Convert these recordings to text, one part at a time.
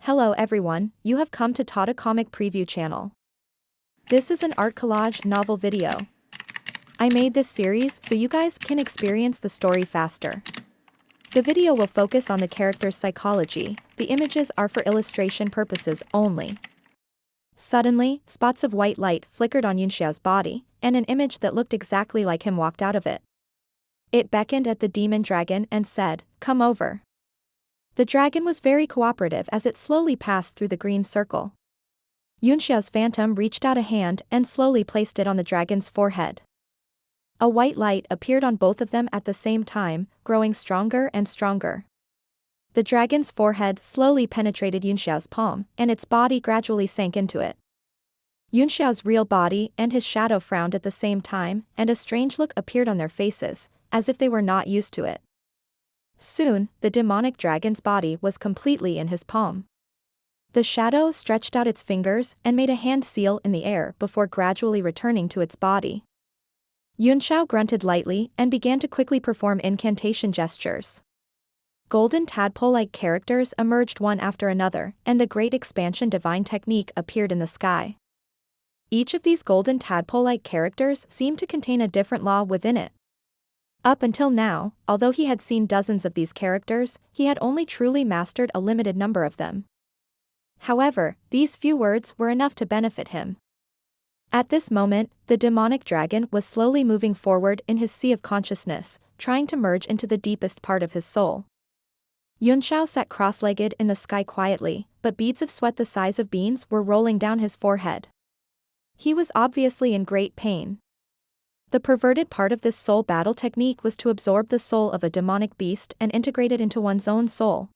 Hello everyone, you have come to Tata Comic Preview channel. This is an art collage novel video. I made this series so you guys can experience the story faster. The video will focus on the character's psychology, the images are for illustration purposes only. Suddenly, spots of white light flickered on Yunxiao's body, and an image that looked exactly like him walked out of it. It beckoned at the demon dragon and said, "Come over." The dragon was very cooperative as it slowly passed through the green circle. Yunxiao's phantom reached out a hand and slowly placed it on the dragon's forehead. A white light appeared on both of them at the same time, growing stronger and stronger. The dragon's forehead slowly penetrated Yunxiao's palm, and its body gradually sank into it. Yunxiao's real body and his shadow frowned at the same time, and a strange look appeared on their faces, as if they were not used to it. Soon, the demonic dragon's body was completely in his palm. The shadow stretched out its fingers and made a hand seal in the air before gradually returning to its body. Yunxiao grunted lightly and began to quickly perform incantation gestures. Golden tadpole-like characters emerged one after another, and the Great Expansion Divine Technique appeared in the sky. Each of these golden tadpole-like characters seemed to contain a different law within it. Up until now, although he had seen dozens of these characters, he had only truly mastered a limited number of them. However, these few words were enough to benefit him. At this moment, the demonic dragon was slowly moving forward in his sea of consciousness, trying to merge into the deepest part of his soul. Yunxiao sat cross-legged in the sky quietly, but beads of sweat the size of beans were rolling down his forehead. He was obviously in great pain. The perverted part of this soul battle technique was to absorb the soul of a demonic beast and integrate it into one's own soul.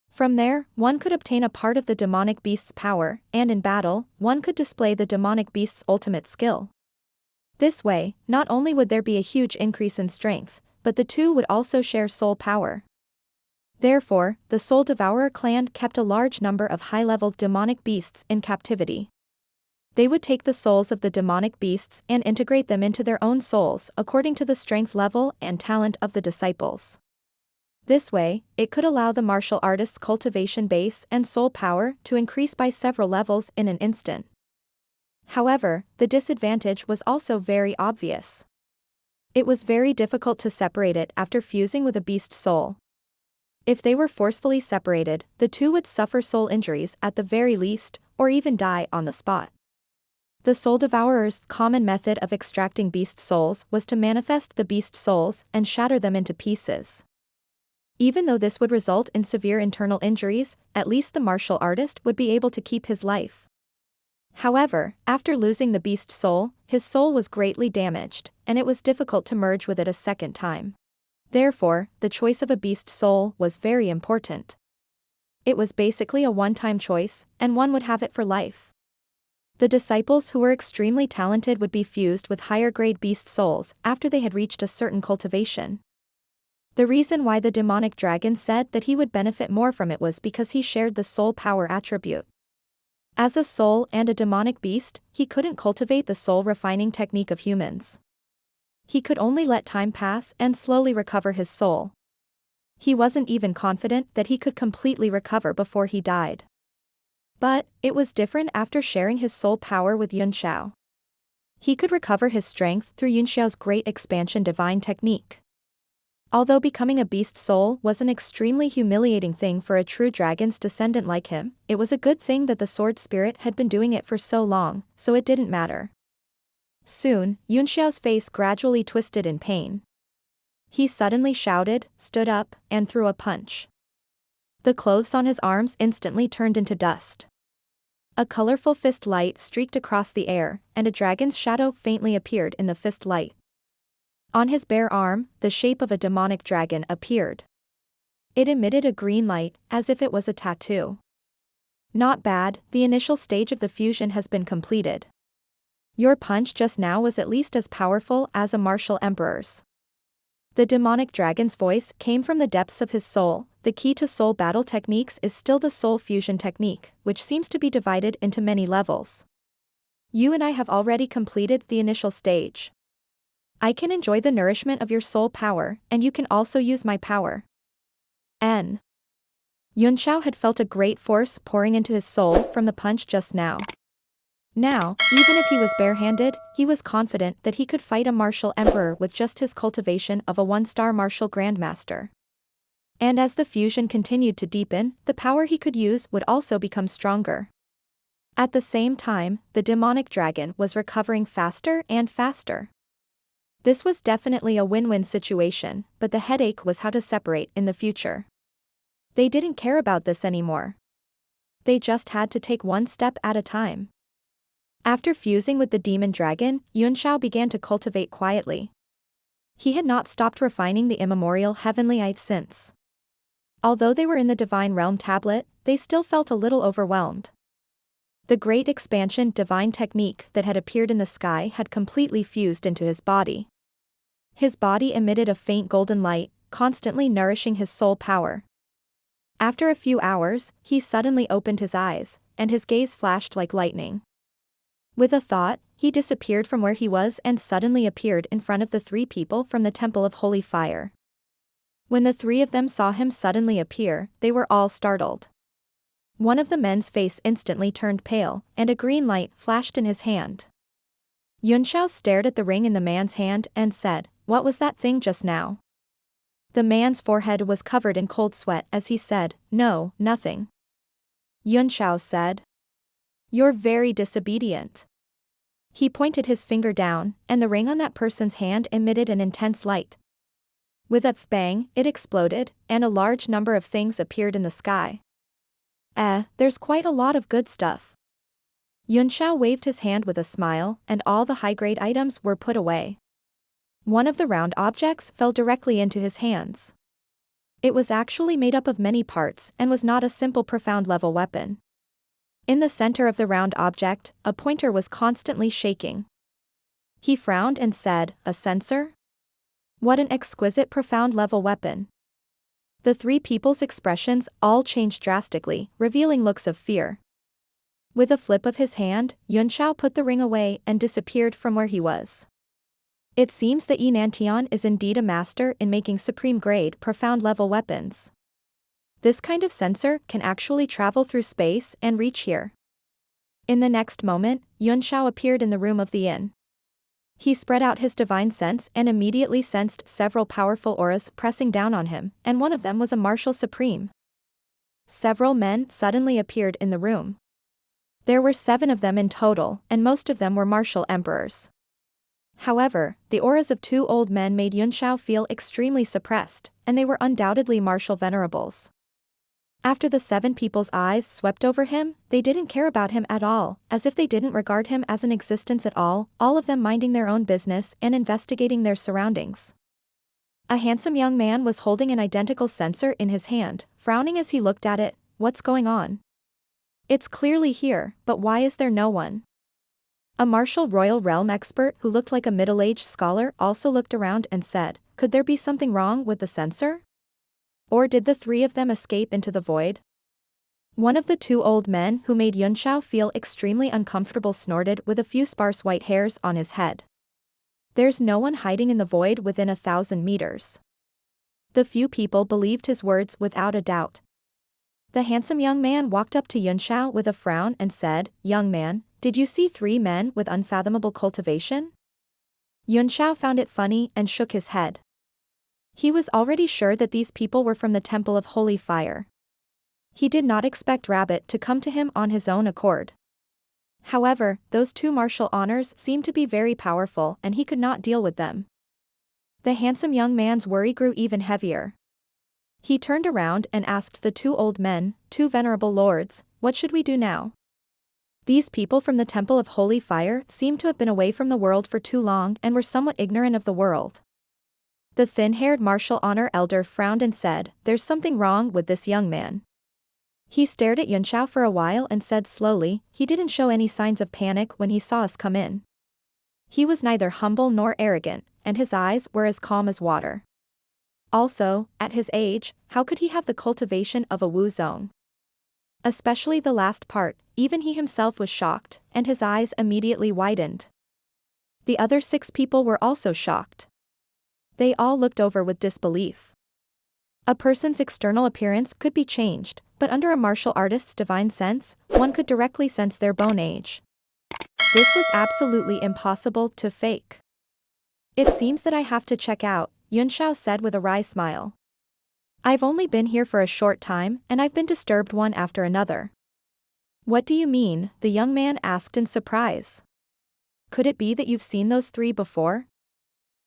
From there, one could obtain a part of the demonic beast's power, and in battle, one could display the demonic beast's ultimate skill. This way, not only would there be a huge increase in strength, but the two would also share soul power. Therefore, the Soul Devourer clan kept a large number of high-level demonic beasts in captivity. They would take the souls of the demonic beasts and integrate them into their own souls according to the strength level and talent of the disciples. This way, it could allow the martial artist's cultivation base and soul power to increase by several levels in an instant. However, the disadvantage was also very obvious. It was very difficult to separate it after fusing with a beast soul. If they were forcefully separated, the two would suffer soul injuries at the very least, or even die on the spot. The Soul Devourer's common method of extracting beast souls was to manifest the beast souls and shatter them into pieces. Even though this would result in severe internal injuries, at least the martial artist would be able to keep his life. However, after losing the beast soul, his soul was greatly damaged, and it was difficult to merge with it a second time. Therefore, the choice of a beast soul was very important. It was basically a one-time choice, and one would have it for life. The disciples who were extremely talented would be fused with higher-grade beast souls after they had reached a certain cultivation. The reason why the demonic dragon said that he would benefit more from it was because he shared the soul power attribute. As a soul and a demonic beast, he couldn't cultivate the soul refining technique of humans. He could only let time pass and slowly recover his soul. He wasn't even confident that he could completely recover before he died. But, it was different after sharing his soul power with Yunxiao. He could recover his strength through Yunxiao's Great Expansion Divine Technique. Although becoming a beast soul was an extremely humiliating thing for a true dragon's descendant like him, it was a good thing that the sword spirit had been doing it for so long, so it didn't matter. Soon, Yunxiao's face gradually twisted in pain. He suddenly shouted, stood up, and threw a punch. The clothes on his arms instantly turned into dust. A colorful fist light streaked across the air, and a dragon's shadow faintly appeared in the fist light. On his bare arm, the shape of a demonic dragon appeared. It emitted a green light, as if it was a tattoo. Not bad, the initial stage of the fusion has been completed. Your punch just now was at least as powerful as a martial emperor's. The demonic dragon's voice came from the depths of his soul. The key to soul battle techniques is still the soul fusion technique, which seems to be divided into many levels. You and I have already completed the initial stage. I can enjoy the nourishment of your soul power, and you can also use my power. N. Yunxiao had felt a great force pouring into his soul from the punch just now. Now, even if he was barehanded, he was confident that he could fight a martial emperor with just his cultivation of a one-star martial grandmaster. And as the fusion continued to deepen, the power he could use would also become stronger. At the same time, the demonic dragon was recovering faster and faster. This was definitely a win-win situation, but the headache was how to separate in the future. They didn't care about this anymore. They just had to take one step at a time. After fusing with the demon dragon, Yunxiao began to cultivate quietly. He had not stopped refining the immemorial heavenly ites since. Although they were in the divine realm tablet, they still felt a little overwhelmed. The great expansion divine technique that had appeared in the sky had completely fused into his body. His body emitted a faint golden light, constantly nourishing his soul power. After a few hours, he suddenly opened his eyes, and his gaze flashed like lightning. With a thought, he disappeared from where he was and suddenly appeared in front of the three people from the Temple of Holy Fire. When the three of them saw him suddenly appear, they were all startled. One of the men's face instantly turned pale, and a green light flashed in his hand. Yunxiao stared at the ring in the man's hand and said, "What was that thing just now?" The man's forehead was covered in cold sweat as he said, "No, nothing." Yunxiao said, "You're very disobedient." He pointed his finger down, and the ring on that person's hand emitted an intense light. With a bang, it exploded, and a large number of things appeared in the sky. There's quite a lot of good stuff. Yunxiao waved his hand with a smile, and all the high-grade items were put away. One of the round objects fell directly into his hands. It was actually made up of many parts and was not a simple profound-level weapon. In the center of the round object, a pointer was constantly shaking. He frowned and said, "A sensor? What an exquisite profound-level weapon." The three people's expressions all changed drastically, revealing looks of fear. With a flip of his hand, Yunxiao put the ring away and disappeared from where he was. It seems that Yinantian is indeed a master in making supreme-grade, profound-level weapons. This kind of sensor can actually travel through space and reach here. In the next moment, Yunxiao appeared in the room of the inn. He spread out his divine sense and immediately sensed several powerful auras pressing down on him, and one of them was a martial supreme. Several men suddenly appeared in the room. There were 7 of them in total, and most of them were martial emperors. However, the auras of 2 old men made Yunxiao feel extremely suppressed, and they were undoubtedly martial venerables. After the 7 people's eyes swept over him, they didn't care about him at all, as if they didn't regard him as an existence at all of them minding their own business and investigating their surroundings. A handsome young man was holding an identical sensor in his hand, frowning as he looked at it. "What's going on? It's clearly here, but why is there no one?" A martial royal realm expert who looked like a middle-aged scholar also looked around and said, "Could there be something wrong with the sensor? Or did the 3 of them escape into the void?" One of the 2 old men who made Yunxiao feel extremely uncomfortable snorted with a few sparse white hairs on his head. "There's no one hiding in the void within 1,000 meters." The few people believed his words without a doubt. The handsome young man walked up to Yunxiao with a frown and said, "Young man, did you see 3 men with unfathomable cultivation?" Yunxiao found it funny and shook his head. He was already sure that these people were from the Temple of Holy Fire. He did not expect Rabbit to come to him on his own accord. However, those 2 martial honors seemed to be very powerful and he could not deal with them. The handsome young man's worry grew even heavier. He turned around and asked the 2 old men, 2 venerable lords, "What should we do now?" These people from the Temple of Holy Fire seemed to have been away from the world for too long and were somewhat ignorant of the world. The thin-haired martial honor elder frowned and said, "There's something wrong with this young man." He stared at Yunxiao for a while and said slowly, "He didn't show any signs of panic when he saw us come in. He was neither humble nor arrogant, and his eyes were as calm as water. Also, at his age, how could he have the cultivation of a Wu Zong?" Especially the last part, even he himself was shocked, and his eyes immediately widened. The other 6 people were also shocked. They all looked over with disbelief. A person's external appearance could be changed, but under a martial artist's divine sense, one could directly sense their bone age. This was absolutely impossible to fake. It seems that I have to check out, Yunxiao said with a wry smile. I've only been here for a short time, and I've been disturbed one after another. What do you mean? The young man asked in surprise. Could it be that you've seen those three before?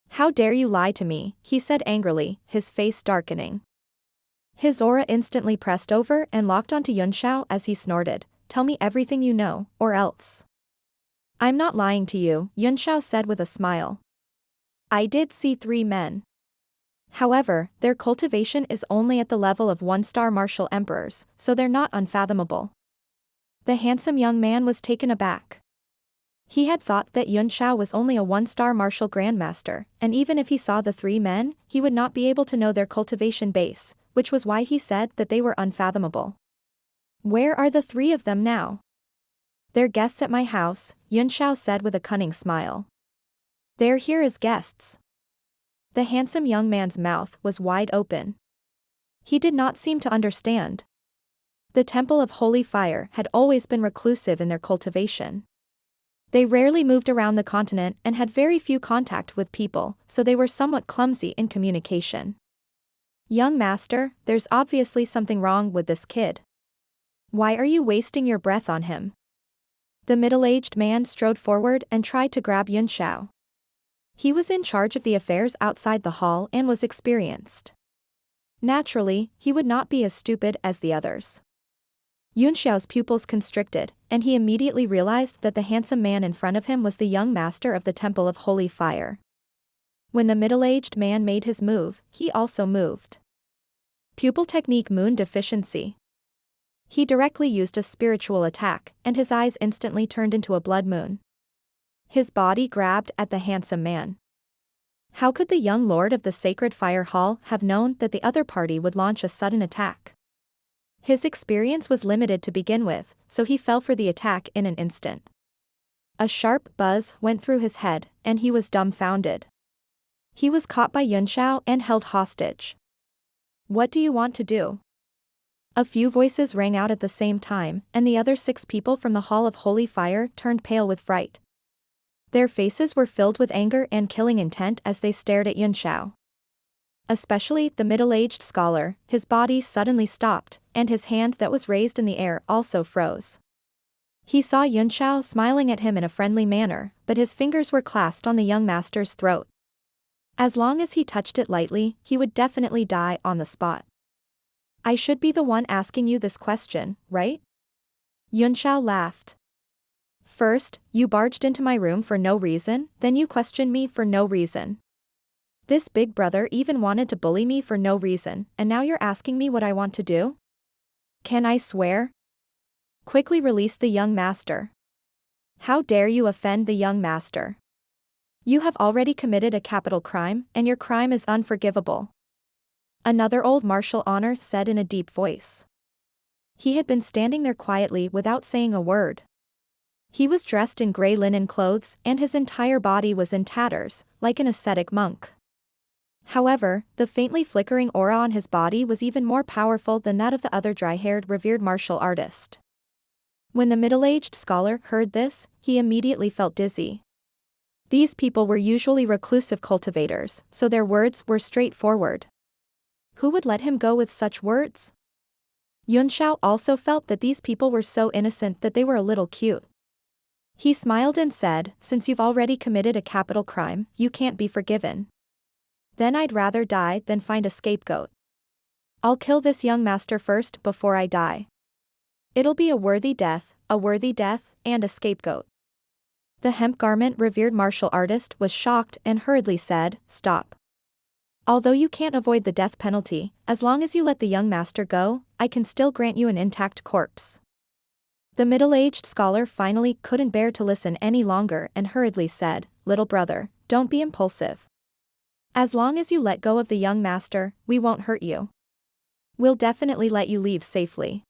How dare you lie to me, he said angrily, his face darkening. His aura instantly pressed over and locked onto Yunxiao as he snorted, tell me everything you know, or else. I'm not lying to you, Yunxiao said with a smile. I did see three men. However, their cultivation is only at the level of one-star martial emperors, so they're not unfathomable. The handsome young man was taken aback. He had thought that Yunxiao was only a one-star martial grandmaster, and even if he saw the three men, he would not be able to know their cultivation base, which was why he said that they were unfathomable. Where are the three of them now? They're guests at my house, Yunxiao said with a cunning smile. They're here as guests. The handsome young man's mouth was wide open. He did not seem to understand. The Temple of Holy Fire had always been reclusive in their cultivation. They rarely moved around the continent and had very few contact with people, so they were somewhat clumsy in communication. Young master, there's obviously something wrong with this kid. Why are you wasting your breath on him? The middle-aged man strode forward and tried to grab Yunxiao. He was in charge of the affairs outside the hall and was experienced. Naturally, he would not be as stupid as the others. Yunxiao's pupils constricted, and he immediately realized that the handsome man in front of him was the young master of the Temple of Holy Fire. When the middle-aged man made his move, he also moved. Pupil technique moon deficiency. He directly used a spiritual attack, and his eyes instantly turned into a blood moon. His body grabbed at the handsome man. How could the young lord of the sacred fire hall have known that the other party would launch a sudden attack? His experience was limited to begin with, so he fell for the attack in an instant. A sharp buzz went through his head, and he was dumbfounded. He was caught by Yunxiao and held hostage. What do you want to do? A few voices rang out at the same time, and the other 6 people from the Hall of Holy Fire turned pale with fright. Their faces were filled with anger and killing intent as they stared at Yunxiao. Especially the middle-aged scholar, his body suddenly stopped, and his hand that was raised in the air also froze. He saw Yunxiao smiling at him in a friendly manner, but his fingers were clasped on the young master's throat. As long as he touched it lightly, he would definitely die on the spot. I should be the one asking you this question, right? Yunxiao laughed. First, you barged into my room for no reason, then you questioned me for no reason. This big brother even wanted to bully me for no reason, and now you're asking me what I want to do? Can I swear? Quickly release the young master. How dare you offend the young master? You have already committed a capital crime, and your crime is unforgivable. Another old martial honor said in a deep voice. He had been standing there quietly without saying a word. He was dressed in gray linen clothes and his entire body was in tatters, like an ascetic monk. However, the faintly flickering aura on his body was even more powerful than that of the other dry-haired revered martial artist. When the middle-aged scholar heard this, he immediately felt dizzy. These people were usually reclusive cultivators, so their words were straightforward. Who would let him go with such words? Yunxiao also felt that these people were so innocent that they were a little cute. He smiled and said, since you've already committed a capital crime, you can't be forgiven. Then I'd rather die than find a scapegoat. I'll kill this young master first before I die. It'll be a worthy death, and a scapegoat. The hemp garment revered martial artist was shocked and hurriedly said, stop. Although you can't avoid the death penalty, as long as you let the young master go, I can still grant you an intact corpse. The middle-aged scholar finally couldn't bear to listen any longer and hurriedly said, little brother, don't be impulsive. As long as you let go of the young master, we won't hurt you. We'll definitely let you leave safely.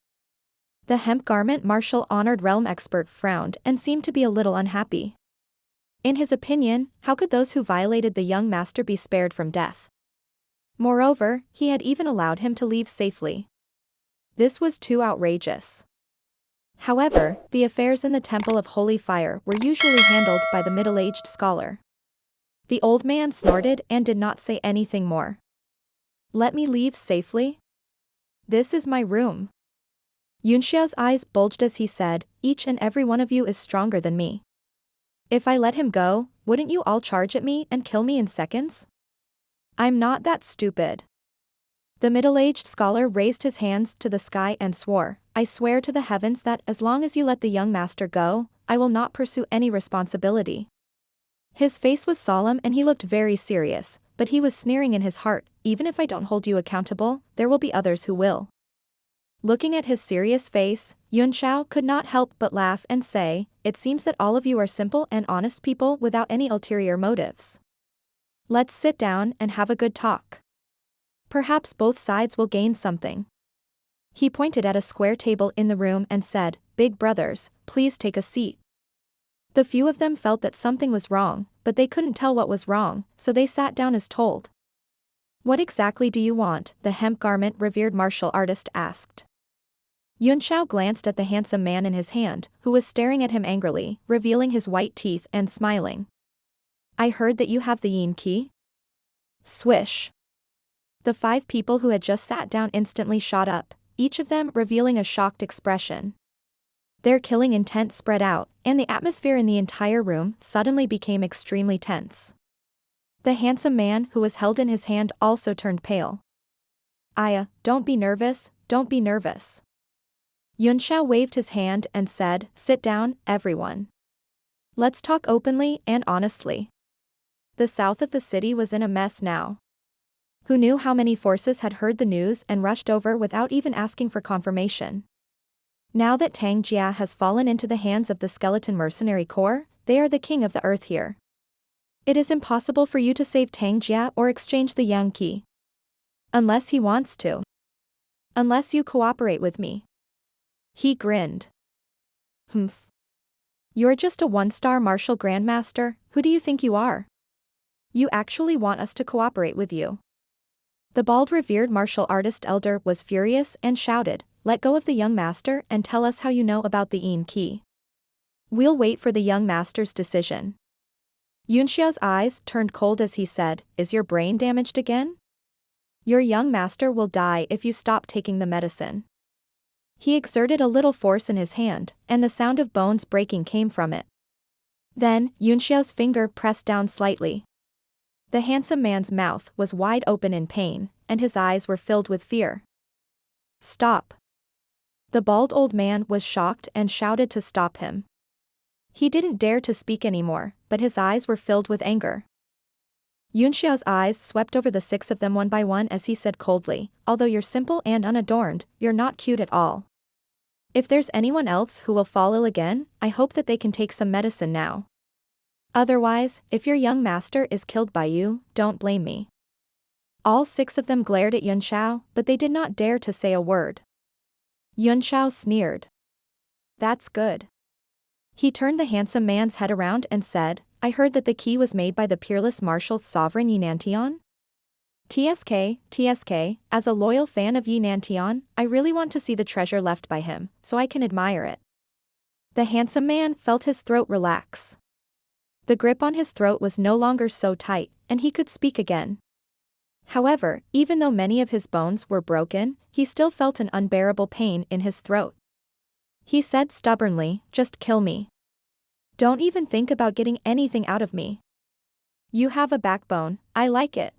The hemp garment martial honored realm expert frowned and seemed to be a little unhappy. In his opinion, how could those who violated the young master be spared from death? Moreover, he had even allowed him to leave safely. This was too outrageous. However, the affairs in the Temple of Holy Fire were usually handled by the middle-aged scholar. The old man snorted and did not say anything more. Let me leave safely? This is my room. Yunxiao's eyes bulged as he said, each and every one of you is stronger than me. If I let him go, wouldn't you all charge at me and kill me in seconds? I'm not that stupid. The middle-aged scholar raised his hands to the sky and swore, I swear to the heavens that as long as you let the young master go, I will not pursue any responsibility. His face was solemn and he looked very serious, but he was sneering in his heart, even if I don't hold you accountable, there will be others who will. Looking at his serious face, Yunxiao could not help but laugh and say, it seems that all of you are simple and honest people without any ulterior motives. Let's sit down and have a good talk. Perhaps both sides will gain something. He pointed at a square table in the room and said, Big brothers, please take a seat. The few of them felt that something was wrong, but they couldn't tell what was wrong, so they sat down as told. What exactly do you want? The hemp garment revered martial artist asked. Yunxiao glanced at the handsome man in his hand, who was staring at him angrily, revealing his white teeth and smiling. I heard that you have the yin key? Swish. The 5 people who had just sat down instantly shot up, each of them revealing a shocked expression. Their killing intent spread out, and the atmosphere in the entire room suddenly became extremely tense. The handsome man who was held in his hand also turned pale. Aya, don't be nervous, don't be nervous. Yunxiao waved his hand and said, sit down, everyone. Let's talk openly and honestly. The south of the city was in a mess now. Who knew how many forces had heard the news and rushed over without even asking for confirmation? Now that Tang Jia has fallen into the hands of the skeleton mercenary corps, they are the king of the earth here. It is impossible for you to save Tang Jia or exchange the Yang Qi. Unless he wants to. Unless you cooperate with me. He grinned. Humph. You're just a 1-star martial grandmaster, who do you think you are? You actually want us to cooperate with you. The bald revered martial artist elder was furious and shouted, let go of the young master and tell us how you know about the yin key. We'll wait for the young master's decision. Yunxiao's eyes turned cold as he said, is your brain damaged again? Your young master will die if you stop taking the medicine. He exerted a little force in his hand, and the sound of bones breaking came from it. Then, Yunxiao's finger pressed down slightly. The handsome man's mouth was wide open in pain, and his eyes were filled with fear. Stop. The bald old man was shocked and shouted to stop him. He didn't dare to speak anymore, but his eyes were filled with anger. Yunxiao's eyes swept over the 6 of them one by one as he said coldly, although you're simple and unadorned, you're not cute at all. If there's anyone else who will fall ill again, I hope that they can take some medicine now. Otherwise, if your young master is killed by you, don't blame me. All 6 of them glared at Yunxiao, but they did not dare to say a word. Yunxiao sneered. That's good. He turned the handsome man's head around and said, I heard that the key was made by the peerless martial sovereign Yinantian? TSK, as a loyal fan of Yinantian, I really want to see the treasure left by him, so I can admire it. The handsome man felt his throat relax. The grip on his throat was no longer so tight, and he could speak again. However, even though many of his bones were broken, he still felt an unbearable pain in his throat. He said stubbornly, just kill me. Don't even think about getting anything out of me. You have a backbone, I like it.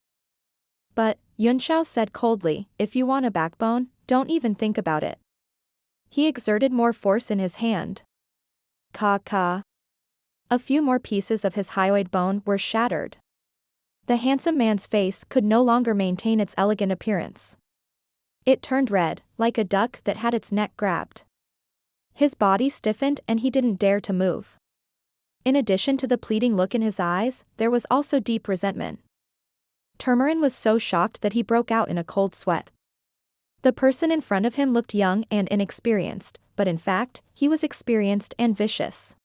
But, Yunxiao said coldly, if you want a backbone, don't even think about it. He exerted more force in his hand. Ka. A few more pieces of his hyoid bone were shattered. The handsome man's face could no longer maintain its elegant appearance. It turned red, like a duck that had its neck grabbed. His body stiffened and he didn't dare to move. In addition to the pleading look in his eyes, there was also deep resentment. Turmarin was so shocked that he broke out in a cold sweat. The person in front of him looked young and inexperienced, but in fact, he was experienced and vicious.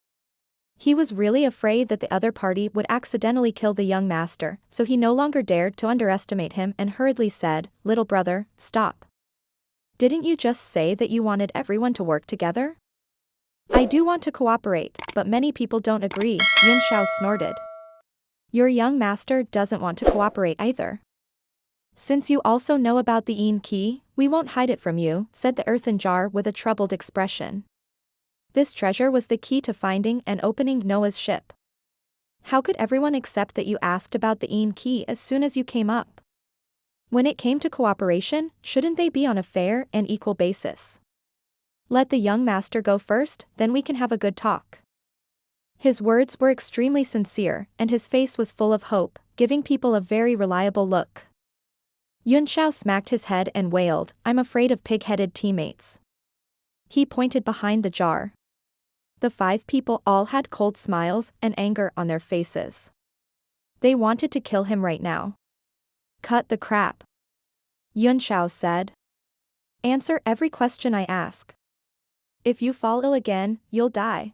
He was really afraid that the other party would accidentally kill the young master, so he no longer dared to underestimate him and hurriedly said, little brother, stop. Didn't you just say that you wanted everyone to work together? I do want to cooperate, but many people don't agree, Yun Shao snorted. Your young master doesn't want to cooperate either. Since you also know about the Yin key, we won't hide it from you, said the earthen jar with a troubled expression. This treasure was the key to finding and opening Noah's ship. How could everyone accept that you asked about the Yin key as soon as you came up? When it came to cooperation, shouldn't they be on a fair and equal basis? Let the young master go first, then we can have a good talk. His words were extremely sincere, and his face was full of hope, giving people a very reliable look. Yun Shao smacked his head and wailed, I'm afraid of pig-headed teammates. He pointed behind the jar. The 5 people all had cold smiles and anger on their faces. They wanted to kill him right now. Cut the crap. Yun Shao said. Answer every question I ask. If you fall ill again, you'll die.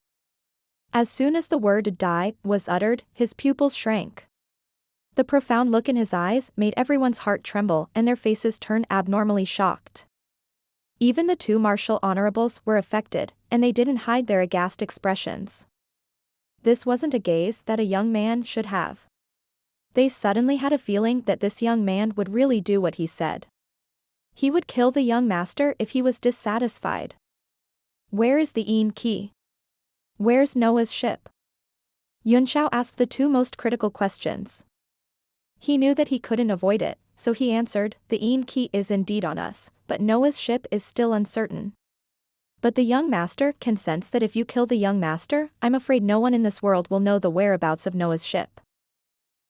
As soon as the word die was uttered, his pupils shrank. The profound look in his eyes made everyone's heart tremble and their faces turn abnormally shocked. Even the 2 martial honorables were affected, and they didn't hide their aghast expressions. This wasn't a gaze that a young man should have. They suddenly had a feeling that this young man would really do what he said. He would kill the young master if he was dissatisfied. Where is the Yin key? Where's Noah's ship? Yun Shao asked the 2 most critical questions. He knew that he couldn't avoid it, so he answered, the Yin key is indeed on us, but Noah's ship is still uncertain. But the young master can sense that if you kill the young master, I'm afraid no one in this world will know the whereabouts of Noah's ship.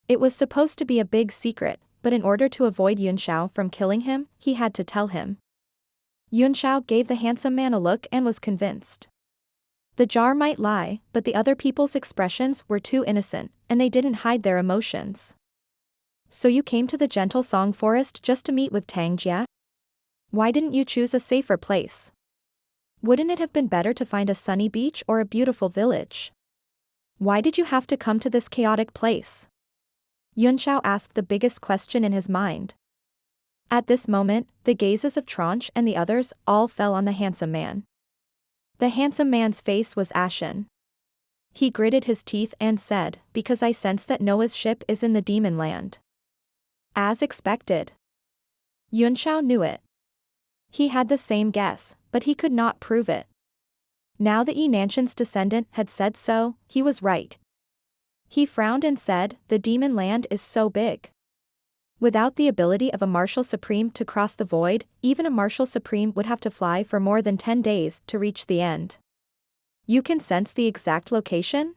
It was supposed to be a big secret, but in order to avoid Yun Shao from killing him, he had to tell him. Yun Shao gave the handsome man a look and was convinced. The jar might lie, but the other people's expressions were too innocent, and they didn't hide their emotions. So you came to the gentle song forest just to meet with Tang Jia? Why didn't you choose a safer place? Wouldn't it have been better to find a sunny beach or a beautiful village? Why did you have to come to this chaotic place? Yun Shao asked the biggest question in his mind. At this moment, the gazes of Tranche and the others all fell on the handsome man. The handsome man's face was ashen. He gritted his teeth and said, because I sense that Noah's ship is in the demon land. As expected. Yun Shao knew it. He had the same guess, but he could not prove it. Now that Yi Nanshan's descendant had said so, he was right. He frowned and said, the demon land is so big. Without the ability of a martial supreme to cross the void, even a martial supreme would have to fly for more than 10 days to reach the end. You can sense the exact location?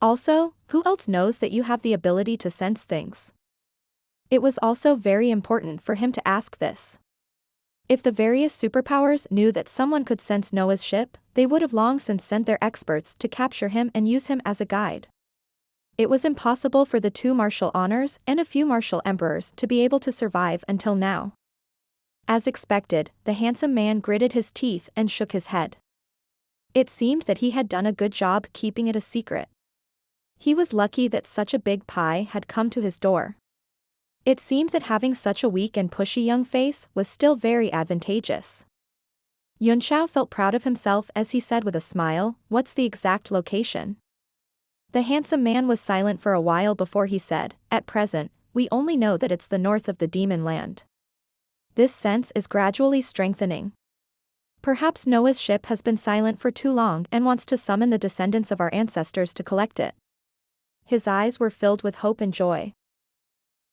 Also, who else knows that you have the ability to sense things? It was also very important for him to ask this. If the various superpowers knew that someone could sense Noah's ship, they would have long since sent their experts to capture him and use him as a guide. It was impossible for the 2 martial honors and a few martial emperors to be able to survive until now. As expected, the handsome man gritted his teeth and shook his head. It seemed that he had done a good job keeping it a secret. He was lucky that such a big pie had come to his door. It seemed that having such a weak and pushy young face was still very advantageous. Yun Shao felt proud of himself as he said with a smile, what's the exact location? The handsome man was silent for a while before he said, at present, we only know that it's the north of the demon land. This sense is gradually strengthening. Perhaps Noah's ship has been silent for too long and wants to summon the descendants of our ancestors to collect it. His eyes were filled with hope and joy.